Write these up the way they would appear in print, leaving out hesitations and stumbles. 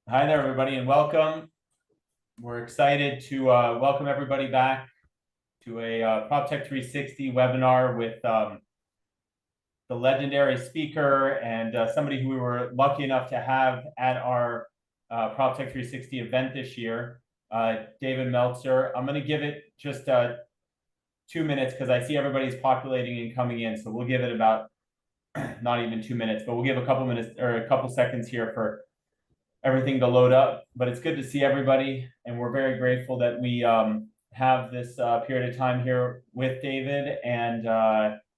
Hi there, everybody, and welcome. We're excited to welcome everybody back to a PropTech360 webinar with the legendary speaker and somebody who we were lucky enough to have at our PropTech360 event this year, David Meltzer. I'm going to give it just 2 minutes because I see everybody's populating and coming in. So we'll give it about not even 2 minutes, but we'll give a couple minutes or a couple seconds here for everything to load up. But it's good to see everybody, and we're very grateful that we have this period of time here with David, and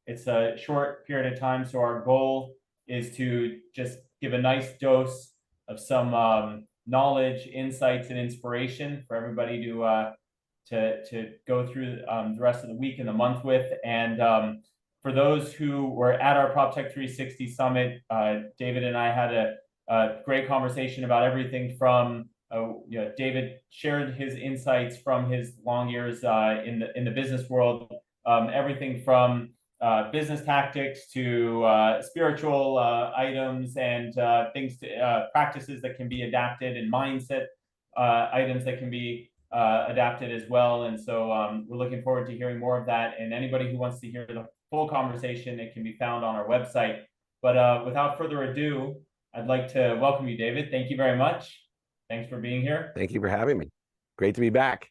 it's a short period of time, so our goal is to just give a nice dose of some knowledge, insights, and inspiration for everybody to go through the rest of the week and the month with. And for those who were at our PropTech360 Summit, David and I had a great conversation about everything from, David shared his insights from his long years in the business world, everything from business tactics to spiritual items and things to practices that can be adapted, and mindset items that can be adapted as well. And so we're looking forward to hearing more of that. And anybody who wants to hear the full conversation, it can be found on our website. But without further ado, I'd like to welcome you, David. Thank you very much. Thanks for being here. Thank you for having me. Great to be back.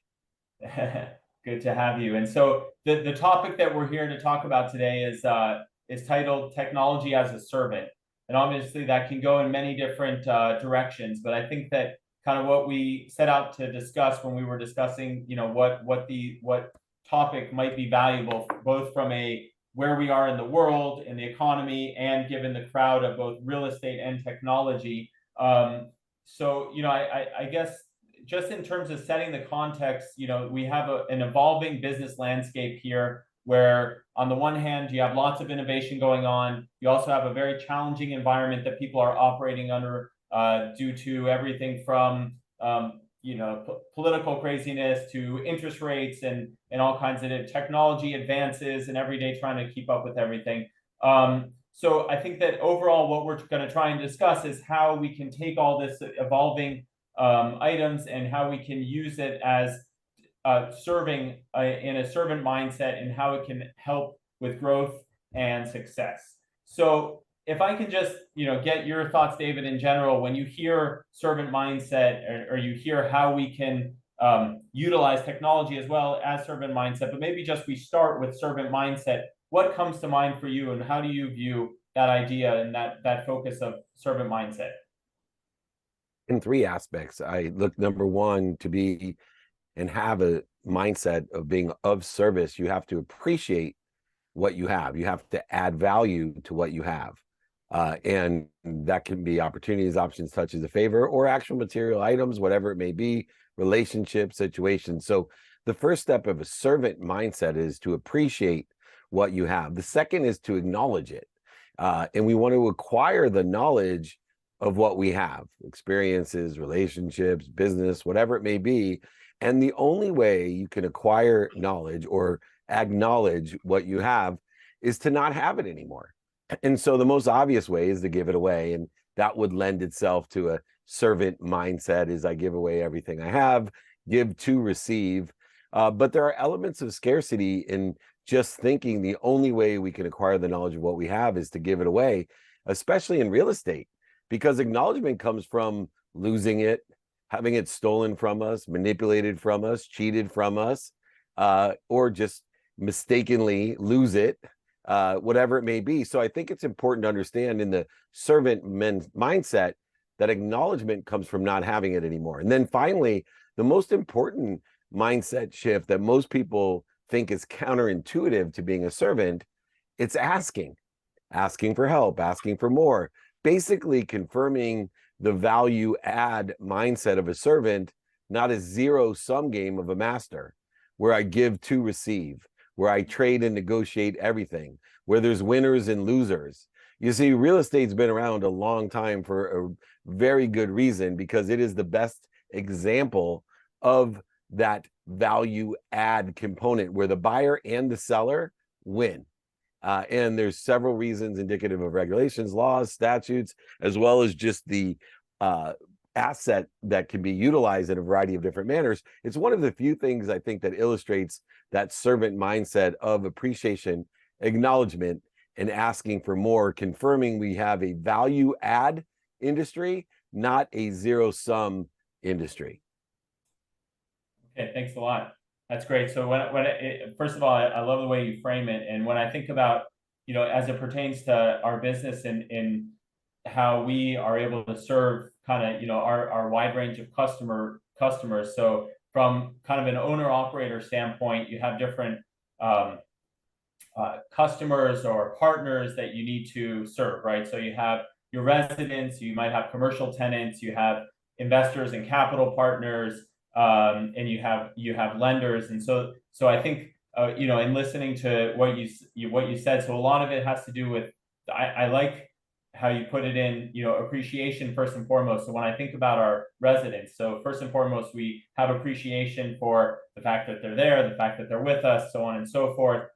Good to have you. And so the topic that we're here to talk about today is titled Technology as a Servant. And obviously that can go in many different directions, but I think that kind of what we set out to discuss when we were discussing, what topic might be valuable, both from where we are in the world, in the economy, and given the crowd of both real estate and technology. I guess just in terms of setting the context, we have an evolving business landscape here where on the one hand, you have lots of innovation going on. You also have a very challenging environment that people are operating under due to everything from political craziness to interest rates and all kinds of technology advances, and every day trying to keep up with everything. So I think that overall what we're going to try and discuss is how we can take all this evolving items and how we can use it as serving in a servant mindset, and how it can help with growth and success. So if I can just, get your thoughts, David, in general, when you hear servant mindset, or you hear how we can utilize technology as well as servant mindset, but maybe just we start with servant mindset. What comes to mind for you, and how do you view that idea and that focus of servant mindset? In three aspects. I look, number one, to be and have a mindset of being of service. You have to appreciate what you have. You have to add value to what you have. And that can be opportunities, options, touches, a favor, or actual material items, whatever it may be, relationship, situations. So the first step of a servant mindset is to appreciate what you have. The second is to acknowledge it. And we want to acquire the knowledge of what we have, experiences, relationships, business, whatever it may be. And the only way you can acquire knowledge or acknowledge what you have is to not have it anymore. And so the most obvious way is to give it away. And that would lend itself to a servant mindset, is I give away everything I have, give to receive. But there are elements of scarcity in just thinking the only way we can acquire the knowledge of what we have is to give it away, especially in real estate, because acknowledgement comes from losing it, having it stolen from us, manipulated from us, cheated from us, or just mistakenly lose it, whatever it may be. So I think it's important to understand in the servant mindset that acknowledgement comes from not having it anymore. And then finally, the most important mindset shift that most people think is counterintuitive to being a servant, it's asking for help, asking for more, basically confirming the value add mindset of a servant, not a zero-sum game of a master, where I give to receive, where I trade and negotiate everything, where there's winners and losers. You see, real estate's been around a long time for a very good reason, because it is the best example of that value add component where the buyer and the seller win. And there's several reasons indicative of regulations, laws, statutes, as well as just the asset that can be utilized in a variety of different manners. It's one of the few things I think that illustrates that servant mindset of appreciation, acknowledgement, and asking for more, confirming we have a value add industry, not a zero sum industry. Okay, thanks a lot. That's great. So first of all, I love the way you frame it. And when I think about, as it pertains to our business and how we are able to serve kind of, our wide range of customers. So from kind of an owner operator standpoint, you have different customers or partners that you need to serve, right? So you have your residents, you might have commercial tenants, you have investors and capital partners, and you have lenders. And so I think in listening to what you said, so a lot of it has to do with I like how you put it in, appreciation first and foremost. So when I think about our residents, so first and foremost, we have appreciation for the fact that they're there, the fact that they're with us, so on and so forth,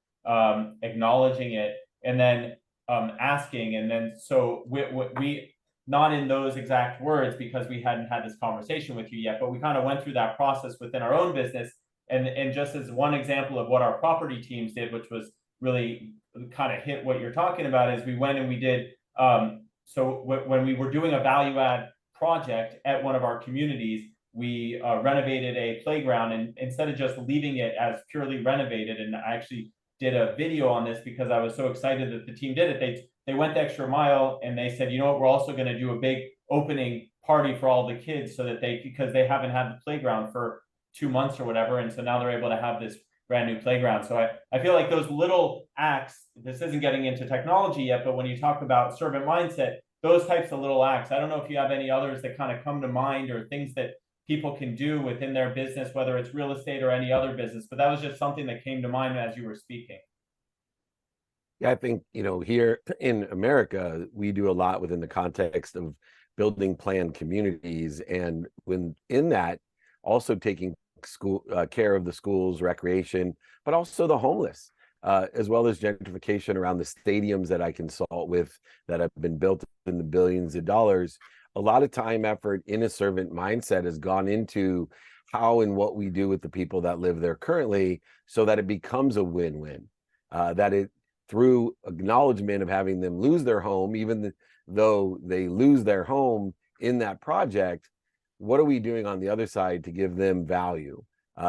acknowledging it, and then asking. And then so we not in those exact words because we hadn't had this conversation with you yet, but we kind of went through that process within our own business. And just as one example of what our property teams did, which was really kind of hit what you're talking about, is we went and we did so when we were doing a value add project at one of our communities, we renovated a playground, and instead of just leaving it as purely renovated, and I actually did a video on this because I was so excited that the team did it. They went the extra mile and they said, what, we're also going to do a big opening party for all the kids so that because they haven't had the playground for 2 months or whatever, and so now they're able to have this brand new playground. So I feel like those little acts, this isn't getting into technology yet, but when you talk about servant mindset, those types of little acts, I don't know if you have any others that kind of come to mind or things that people can do within their business, whether it's real estate or any other business, but that was just something that came to mind as you were speaking. Yeah, I think, here in America, we do a lot within the context of building planned communities. And when in that, also taking care of the schools, recreation, but also the homeless, as well as gentrification around the stadiums that I consult with that have been built in the billions of dollars. A lot of time, effort in a servant mindset has gone into how and what we do with the people that live there currently so that it becomes a win-win, that it through acknowledgement of having them lose their home, even though they lose their home in that project, what are we doing on the other side to give them value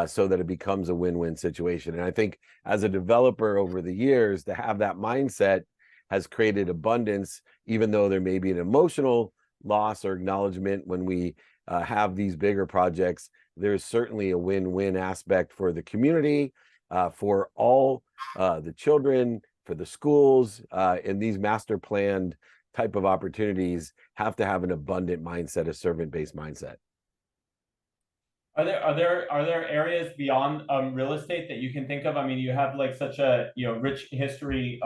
so that it becomes a win-win situation? And I think as a developer over the years, to have that mindset has created abundance, even though there may be an emotional loss or acknowledgement when we have these bigger projects. There's certainly a win-win aspect for the community, for all the children, for the schools, and these master planned type of opportunities have to have an abundant mindset, a servant-based mindset. Are there areas beyond real estate that you can think of? I mean, you have like such a rich history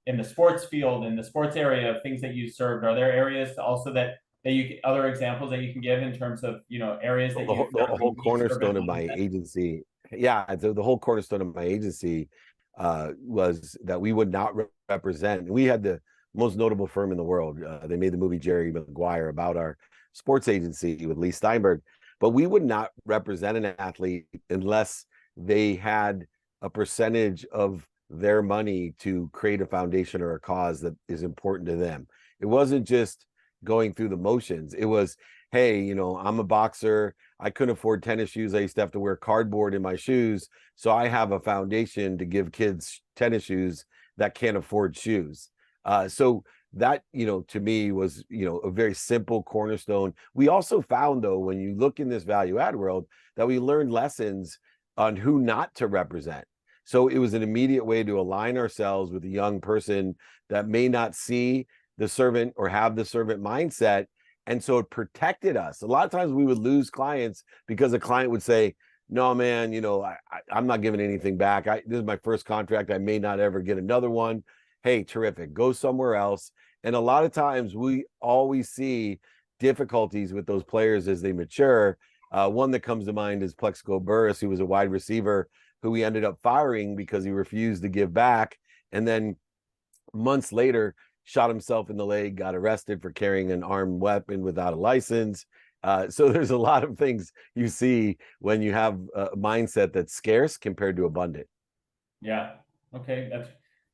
in the sports field, in the sports area of things that you served. Are there areas also that you other examples that you can give in terms of areas that the whole cornerstone of my agency? Yeah, the whole cornerstone of my agency was that we would not represent. We had the most notable firm in the world. They made the movie Jerry Maguire about our sports agency with Lee Steinberg, but we would not represent an athlete unless they had a percentage of their money to create a foundation or a cause that is important to them. It wasn't just going through the motions. It was, hey, I'm a boxer. I couldn't afford tennis shoes. I used to have to wear cardboard in my shoes. So I have a foundation to give kids tennis shoes that can't afford shoes. So that, to me was, a very simple cornerstone. We also found, though, when you look in this value add world, that we learned lessons on who not to represent. So it was an immediate way to align ourselves with a young person that may not see the servant or have the servant mindset. And so it protected us. A lot of times we would lose clients because a client would say, no, man, I'm not giving anything back. This is my first contract. I may not ever get another one. Hey, terrific. Go somewhere else. And a lot of times we always see difficulties with those players as they mature. One that comes to mind is Plexico Burris, who was a wide receiver who we ended up firing because he refused to give back. And then months later, shot himself in the leg, got arrested for carrying an armed weapon without a license. So there's a lot of things you see when you have a mindset that's scarce compared to abundant. Yeah. Okay.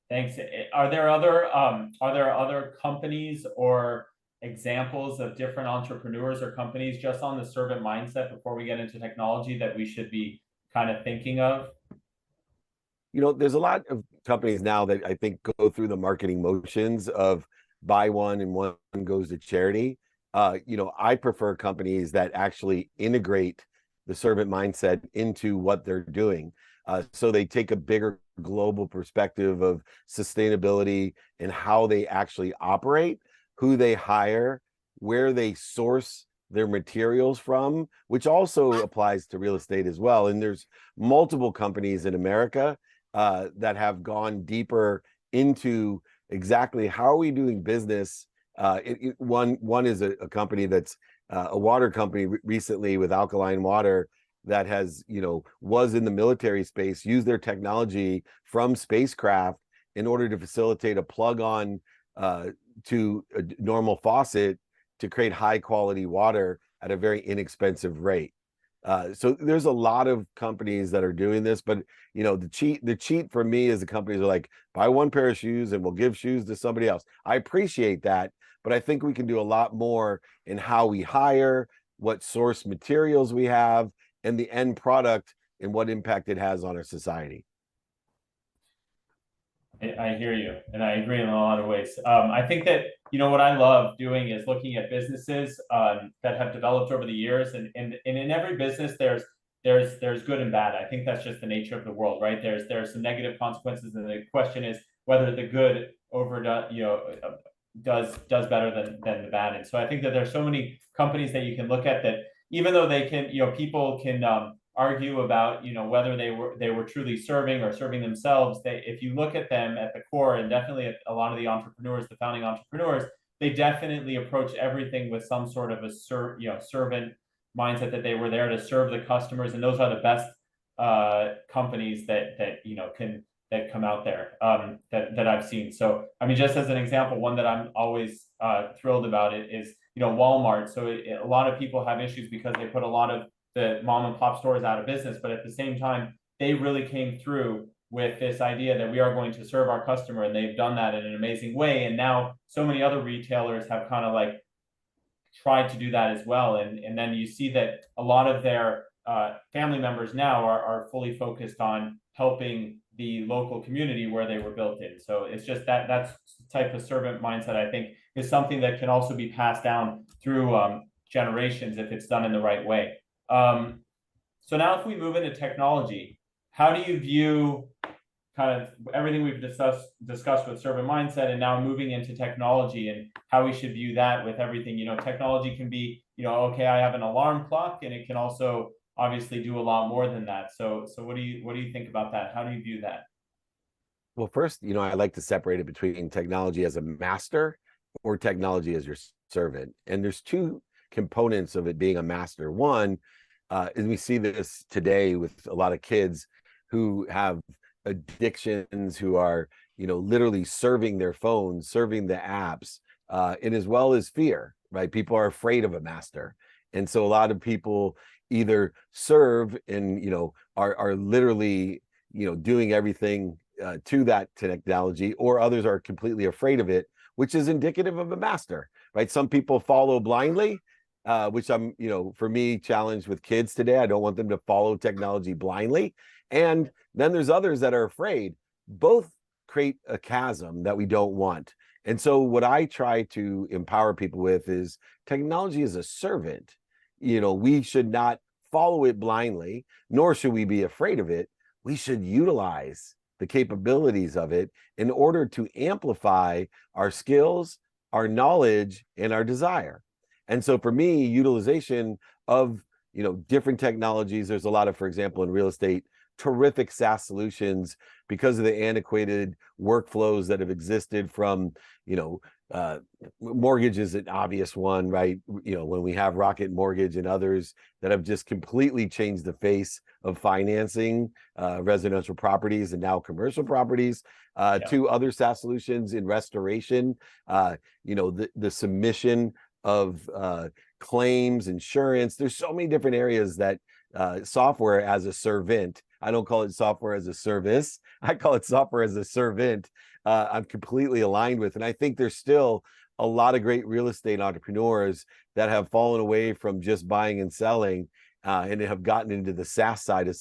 Thanks. Are there other companies or examples of different entrepreneurs or companies just on the servant mindset before we get into technology that we should be kind of thinking of? There's a lot of companies now that I think go through the marketing motions of buy one and one goes to charity. I prefer companies that actually integrate the servant mindset into what they're doing. So they take a bigger global perspective of sustainability and how they actually operate, who they hire, where they source their materials from, which also applies to real estate as well. And there's multiple companies in America that have gone deeper into exactly how are we doing business. One is a company that's a water company recently with alkaline water that has, was in the military space, used their technology from spacecraft in order to facilitate a plug on to a normal faucet to create high quality water at a very inexpensive rate. So there's a lot of companies that are doing this, but the cheat for me is the companies are like, buy one pair of shoes and we'll give shoes to somebody else. I appreciate that, but I think we can do a lot more in how we hire, what source materials we have, and the end product and what impact it has on our society. I hear you, and I agree in a lot of ways. I think that what I love doing is looking at businesses that have developed over the years, and in every business there's good and bad. I think that's just the nature of the world, right? There's some negative consequences, and the question is whether the good does better than the bad. And so I think that there's so many companies that you can look at that, even though they can, people can argue about whether they were truly serving or serving themselves. If you look at them at the core, and definitely at a lot of the entrepreneurs, the founding entrepreneurs, they definitely approach everything with some sort of a servant mindset, that they were there to serve the customers, and those are the best companies that come out there that I've seen. So I mean, just as an example, one that I'm always thrilled about it is Walmart. So a lot of people have issues because they put a lot of the mom and pop stores out of business, but at the same time, they really came through with this idea that we are going to serve our customer, and they've done that in an amazing way. And now so many other retailers have kind of like tried to do that as well. And then you see that a lot of their family members now are fully focused on helping the local community where they were built in. So it's just that's type of servant mindset, I think, is something that can also be passed down through generations if it's done in the right way. So now if we move into technology, how do you view kind of everything we've discussed with servant mindset, and now moving into technology and how we should view that with everything? Technology can be, okay, I have an alarm clock, and it can also obviously do a lot more than that. So what do you think about that? How do you view that? Well, first, I like to separate it between technology as a master or technology as your servant. And there's two components of it being a master. One, and we see this today with a lot of kids who have addictions, who are, literally serving their phones, serving the apps, and as well as fear, right? People are afraid of a master. And so a lot of people either serve and, are literally, doing everything to that technology, or others are completely afraid of it, which is indicative of a master, right? Some people follow blindly, which I'm, for me, challenged with kids today. I don't want them to follow technology blindly. And then there's others that are afraid. Both create a chasm that we don't want. And so what I try to empower people with is technology is a servant. We should not follow it blindly, nor should we be afraid of it. We should utilize the capabilities of it in order to amplify our skills, our knowledge, and our desire. And so for me, utilization of, different technologies, there's a lot of, for example, in real estate, terrific SaaS solutions because of the antiquated workflows that have existed from, mortgage is an obvious one, right? When we have Rocket Mortgage and others that have just completely changed the face of financing residential properties and now commercial properties, to other SaaS solutions in restoration, the submission of claims, insurance. There's so many different areas that software as a servant. I don't call it software as a service. I call it software as a servant. I'm completely aligned with. And I think there's still a lot of great real estate entrepreneurs that have fallen away from just buying and selling and have gotten into the SaaS side of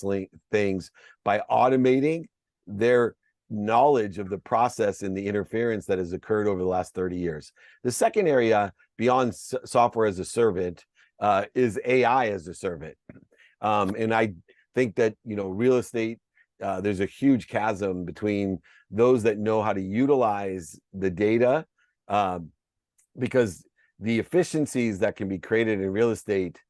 things by automating their knowledge of the process and the interference that has occurred over the last 30 years. The second area beyond software as a servant is AI as a servant. And I think that, real estate, there's a huge chasm between those that know how to utilize the data, because the efficiencies that can be created in real estate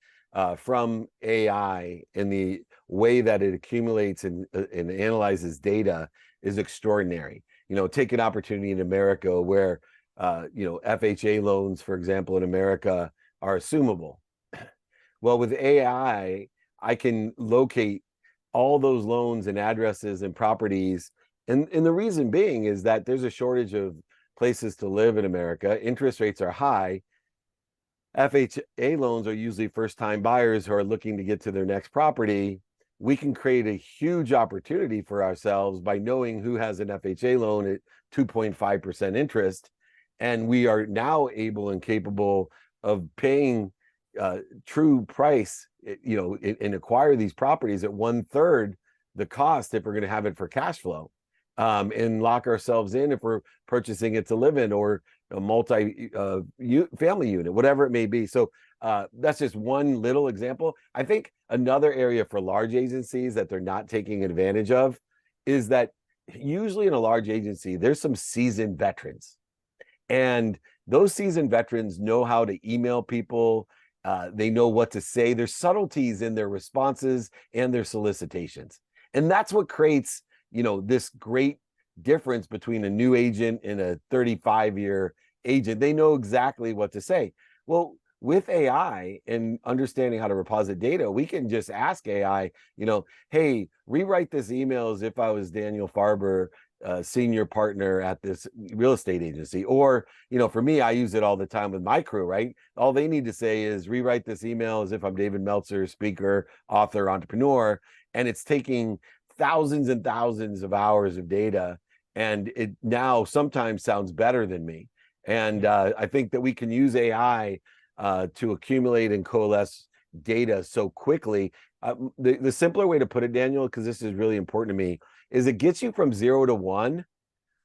from AI and the way that it accumulates and analyzes data is extraordinary. Take an opportunity in America where, FHA loans, for example, in America are assumable. Well, with AI, I can locate all those loans and addresses and properties. And the reason being is that there's a shortage of places to live in America. Interest rates are high. FHA loans are usually first-time buyers who are looking to get to their next property. We can create a huge opportunity for ourselves by knowing who has an FHA loan at 2.5% interest. And we are now able and capable of paying true price, and acquire these properties at 1/3 the cost if we're going to have it for cash flow, and lock ourselves in if we're purchasing it to live in, or a multi-family unit, whatever it may be. So that's just one little example. I think another area for large agencies that they're not taking advantage of is that usually in a large agency, there's some seasoned veterans. And those seasoned veterans know how to email people. They know what to say. There's subtleties in their responses and their solicitations. And that's what creates, this great difference between a new agent and a 35-year agent. They know exactly what to say. Well, with AI and understanding how to reposit data, we can just ask AI, hey, rewrite this email as if I was Daniel Farber, senior partner at this real estate agency. Or, for me, I use it all the time with my crew, right? All they need to say is rewrite this email as if I'm David Meltzer, speaker, author, entrepreneur. And it's taking thousands and thousands of hours of data. And it now sometimes sounds better than me. And I think that we can use AI to accumulate and coalesce data so quickly. The simpler way to put it, Daniel, because this is really important to me, is it gets you from 0 to 1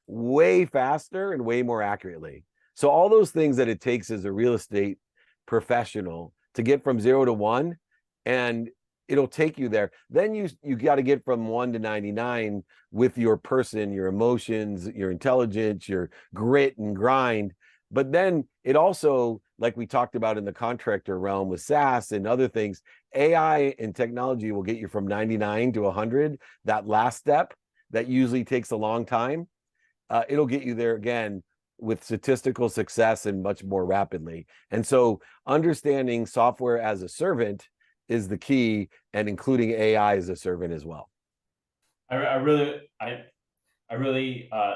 way faster and way more accurately. So all those things that it takes as a real estate professional to get from 0 to 1, and it'll take you there. Then you got to get from 1 to 99 with your person, your emotions, your intelligence, your grit and grind. But then it also, like we talked about in the contractor realm with SaaS and other things, AI and technology will get you from 99 to 100. That last step that usually takes a long time, it'll get you there again with statistical success and much more rapidly. And so understanding software as a servant is the key, and including AI as a servant as well. I really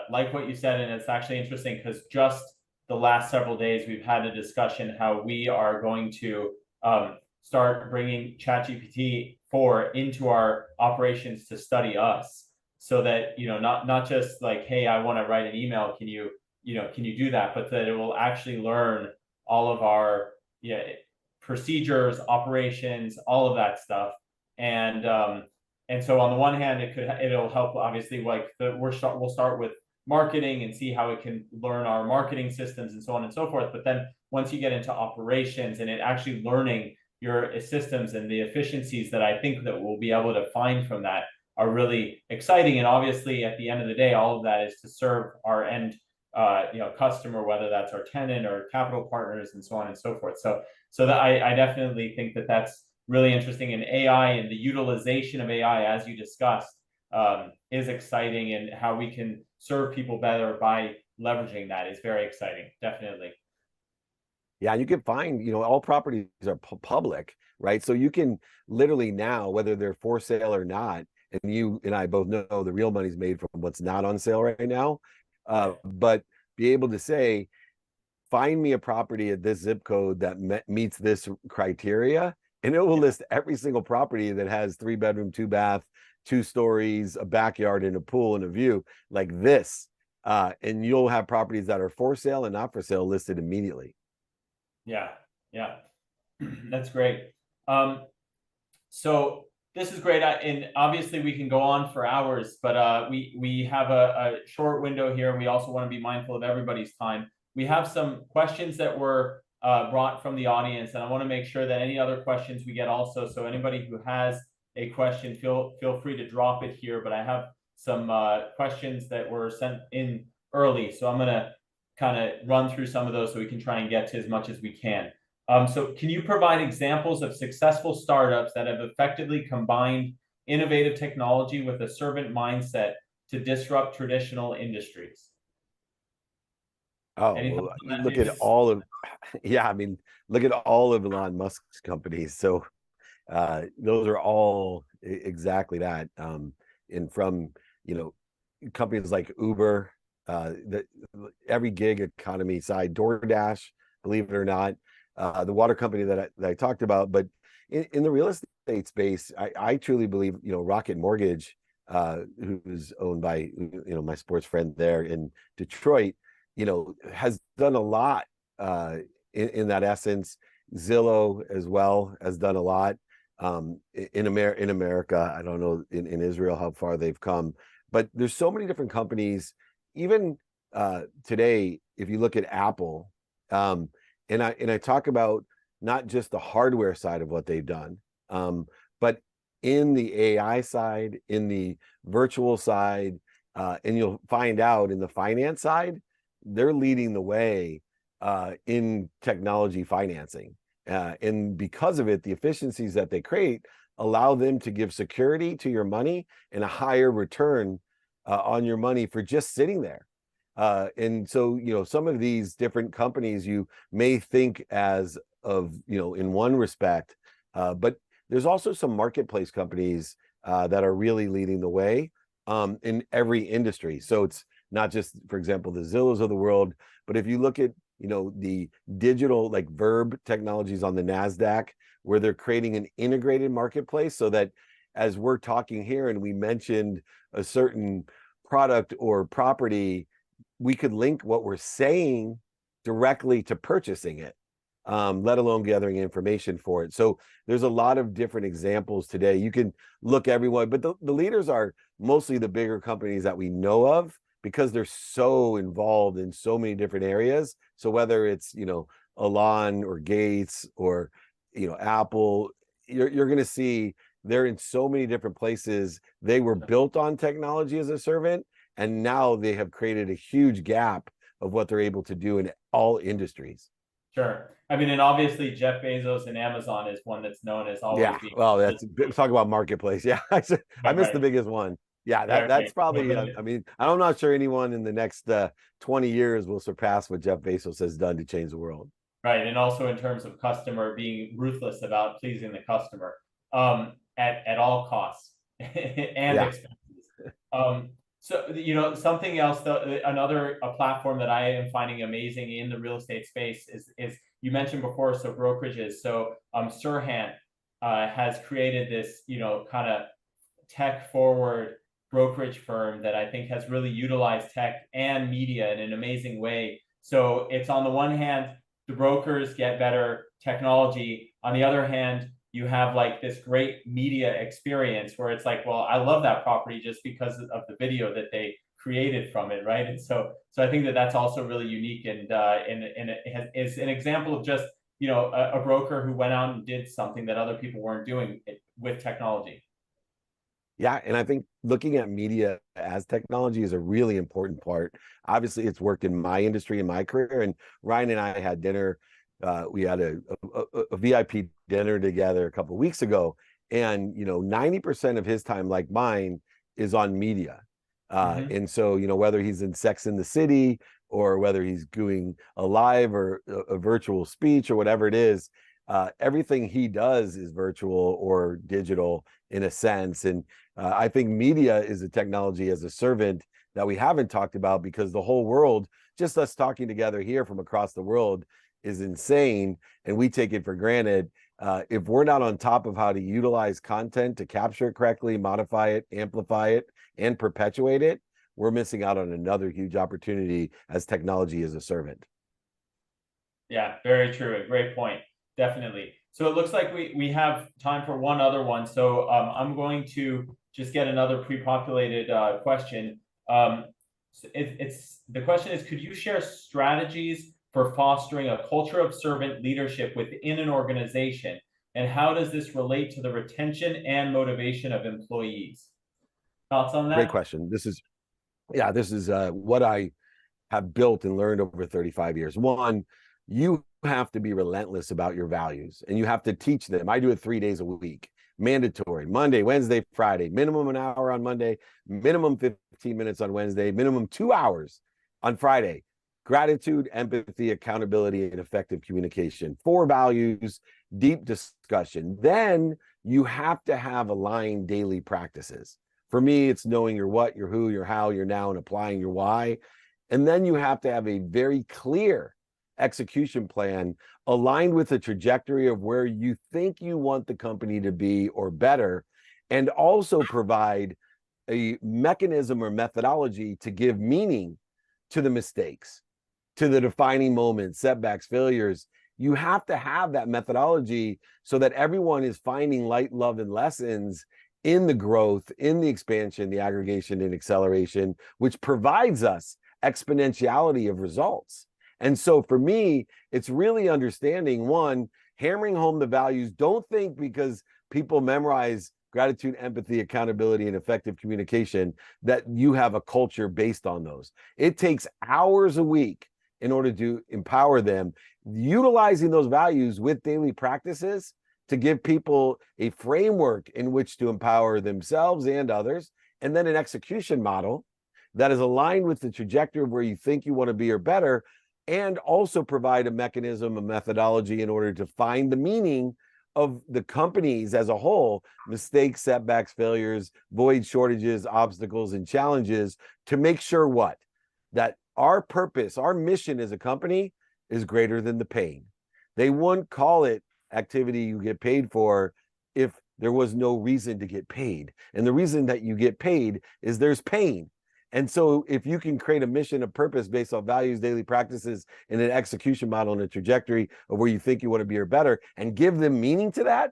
like what you said, and it's actually interesting because just the last several days we've had a discussion how we are going to start bringing ChatGPT-4 into our operations to study us, so that not just like, hey, I want to write an email, can you do that, but that it will actually learn all of our procedures, operations, all of that stuff. And so on the one hand, it'll help, obviously, like we'll start with marketing and see how it can learn our marketing systems and so on and so forth. But then once you get into operations and it actually learning your systems and the efficiencies that I think that we'll be able to find from that are really exciting. And obviously at the end of the day, all of that is to serve our end customer, whether that's our tenant or capital partners and so on and so forth. So that I definitely think that that's really interesting. And AI and the utilization of AI, as you discussed, is exciting, and how we can serve people better by leveraging that is very exciting. Definitely. Yeah, you can find, all properties are public, right? So you can literally now, whether they're for sale or not, and you and I both know the real money's made from what's not on sale right now, but be able to say, find me a property at this zip code that meets this criteria, and it will list every single property that has 3-bedroom, 2-bath, 2 stories, a backyard, and a pool and a view like this. And you'll have properties that are for sale and not for sale listed immediately. Yeah, yeah, that's great. So this is great, and obviously we can go on for hours, but we have a short window here. We also want to be mindful of everybody's time. We have some questions that were brought from the audience, and I want to make sure that any other questions we get also. So anybody who has a question, feel free to drop it here. But I have some questions that were sent in early, so I'm going to kind of run through some of those so we can try and get to as much as we can. So can you provide examples of successful startups that have effectively combined innovative technology with a servant mindset to disrupt traditional industries? Oh, well, look at all of, yeah, I mean, look at all of Elon Musk's companies. So those are all exactly that. And from, companies like Uber, every gig economy side, DoorDash, believe it or not, the water company that I talked about. But in the real estate space, I truly believe, Rocket Mortgage, who's owned by, my sports friend there in Detroit, has done a lot in that essence. Zillow as well has done a lot in America. I don't know in Israel how far they've come, but there's so many different companies. Even today, if you look at Apple, and I talk about not just the hardware side of what they've done, but in the AI side, in the virtual side, and you'll find out in the finance side, they're leading the way in technology financing. And because of it, the efficiencies that they create allow them to give security to your money and a higher return on your money for just sitting there. And so, some of these different companies you may think as of, in one respect, but there's also some marketplace companies that are really leading the way in every industry. So it's not just, for example, the Zillows of the world, but if you look at, the digital like Verb technologies on the NASDAQ, where they're creating an integrated marketplace so that as we're talking here and we mentioned a certain product or property, we could link what we're saying directly to purchasing it, let alone gathering information for it. So there's a lot of different examples today. You can look everyone, but the leaders are mostly the bigger companies that we know of because they're so involved in so many different areas. So whether it's, Elon or Gates or, Apple, you're going to see they're in so many different places. They were built on technology as a servant, and now they have created a huge gap of what they're able to do in all industries. Sure. I mean, and obviously Jeff Bezos and Amazon is one that's known as always being. Well, that's talk about marketplace. Yeah, I missed the biggest one. Yeah, that's probably. I mean, I'm not sure anyone in the next 20 years will surpass what Jeff Bezos has done to change the world. Right, and also in terms of customer, being ruthless about pleasing the customer at all costs and expenses. So something else though, a platform that I am finding amazing in the real estate space is you mentioned before, so brokerages. So Sirhan has created this kind of tech forward brokerage firm that I think has really utilized tech and media in an amazing way. So it's on the one hand, the brokers get better technology. On the other hand, you have like this great media experience where it's like, well, I love that property just because of the video that they created from it, right? And so I think that that's also really unique, and it is an example of just a broker who went out and did something that other people weren't doing with technology. Yeah, and I think looking at media as technology is a really important part. Obviously, it's worked in my industry, in my career, and Ryan and I had dinner. We had a VIP dinner together a couple of weeks ago, and 90% of his time, like mine, is on media. And so whether he's in Sex in the City or whether he's doing a live or a virtual speech or whatever it is, everything he does is virtual or digital in a sense. And I think media is a technology as a servant that we haven't talked about because the whole world just us talking together here from across the world is insane, and we take it for granted. If we're not on top of how to utilize content to capture it correctly, modify it, amplify it, and perpetuate it, we're missing out on another huge opportunity as technology as a servant. Yeah, very true. A great point. Definitely. So it looks like we have time for one other one. So I'm going to just get another pre-populated question. The question is, could you share strategies for fostering a culture of servant leadership within an organization? And how does this relate to the retention and motivation of employees? Thoughts on that? Great question. This is what I have built and learned over 35 years. One, you have to be relentless about your values, and you have to teach them. I do it 3 days a week, mandatory: Monday, Wednesday, Friday, minimum an hour on Monday, minimum 15 minutes on Wednesday, minimum 2 hours on Friday. Gratitude, empathy, accountability, and effective communication. 4 values, deep discussion. Then you have to have aligned daily practices. For me, it's knowing your what, your who, your how, your now, and applying your why. And then you have to have a very clear execution plan aligned with the trajectory of where you think you want the company to be or better, and also provide a mechanism or methodology to give meaning to the mistakes, to the defining moments, setbacks, failures. You have to have that methodology so that everyone is finding light, love, and lessons in the growth, in the expansion, the aggregation, and acceleration, which provides us exponentiality of results. And so for me, it's really understanding, one, hammering home the values. Don't think because people memorize gratitude, empathy, accountability, and effective communication that you have a culture based on those. It takes hours a week in order to empower them, utilizing those values with daily practices to give people a framework in which to empower themselves and others, and then an execution model that is aligned with the trajectory of where you think you want to be or better, and also provide a mechanism, a methodology in order to find the meaning of the companies as a whole, mistakes, setbacks, failures, voids, shortages, obstacles, and challenges, to make sure what? That our purpose, our mission as a company is greater than the pain. They wouldn't call it activity you get paid for if there was no reason to get paid. And the reason that you get paid is there's pain. And so if you can create a mission, a purpose based on values, daily practices, and an execution model and a trajectory of where you think you want to be or better, and give them meaning to that,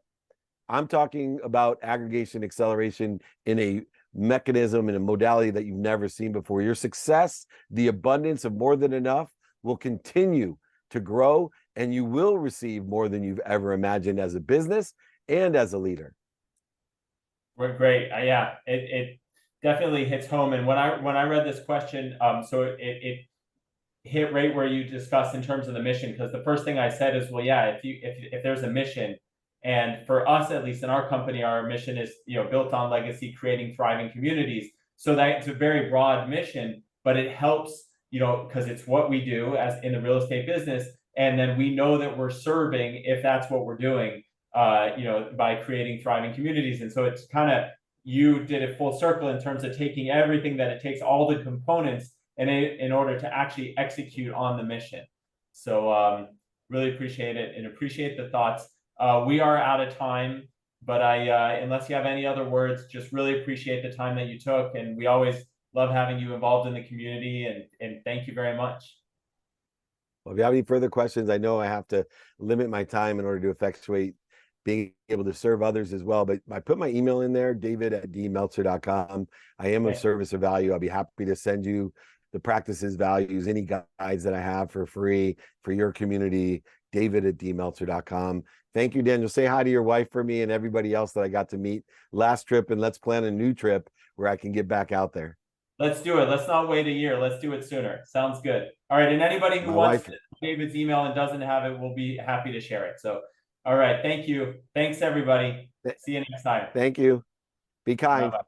I'm talking about aggregation, acceleration in a mechanism and a modality that you've never seen before. Your success, the abundance of more than enough, will continue to grow, and you will receive more than you've ever imagined as a business and as a leader. We're great. Yeah, it definitely hits home. And when I read this question, so it hit right where you discussed in terms of the mission, because the first thing I said is, well, yeah, if there's a mission, and for us, at least in our company, our mission is, built on legacy, creating thriving communities. So that it's a very broad mission, but it helps, because it's what we do as in the real estate business. And then we know that we're serving, if that's what we're doing, by creating thriving communities. And so it's kind of, you did it full circle in terms of taking everything that it takes, all the components, and in order to actually execute on the mission. So really appreciate it and appreciate the thoughts. We are out of time, but unless you have any other words, just really appreciate the time that you took. And we always love having you involved in the community, and thank you very much. Well, if you have any further questions, I know I have to limit my time in order to effectuate being able to serve others as well. But I put my email in there, david@dmeltzer.com. I am of service or value. I'll be happy to send you the practices, values, any guides that I have for free for your community, david@dmeltzer.com. Thank you, Daniel. Say hi to your wife for me and everybody else that I got to meet last trip, and let's plan a new trip where I can get back out there. Let's do it. Let's not wait a year. Let's do it sooner. Sounds good. All right. And anybody who wants David's email and doesn't have it, we'll be happy to share it. So, all right. Thank you. Thanks, everybody. See you next time. Thank you. Be kind. Bye-bye.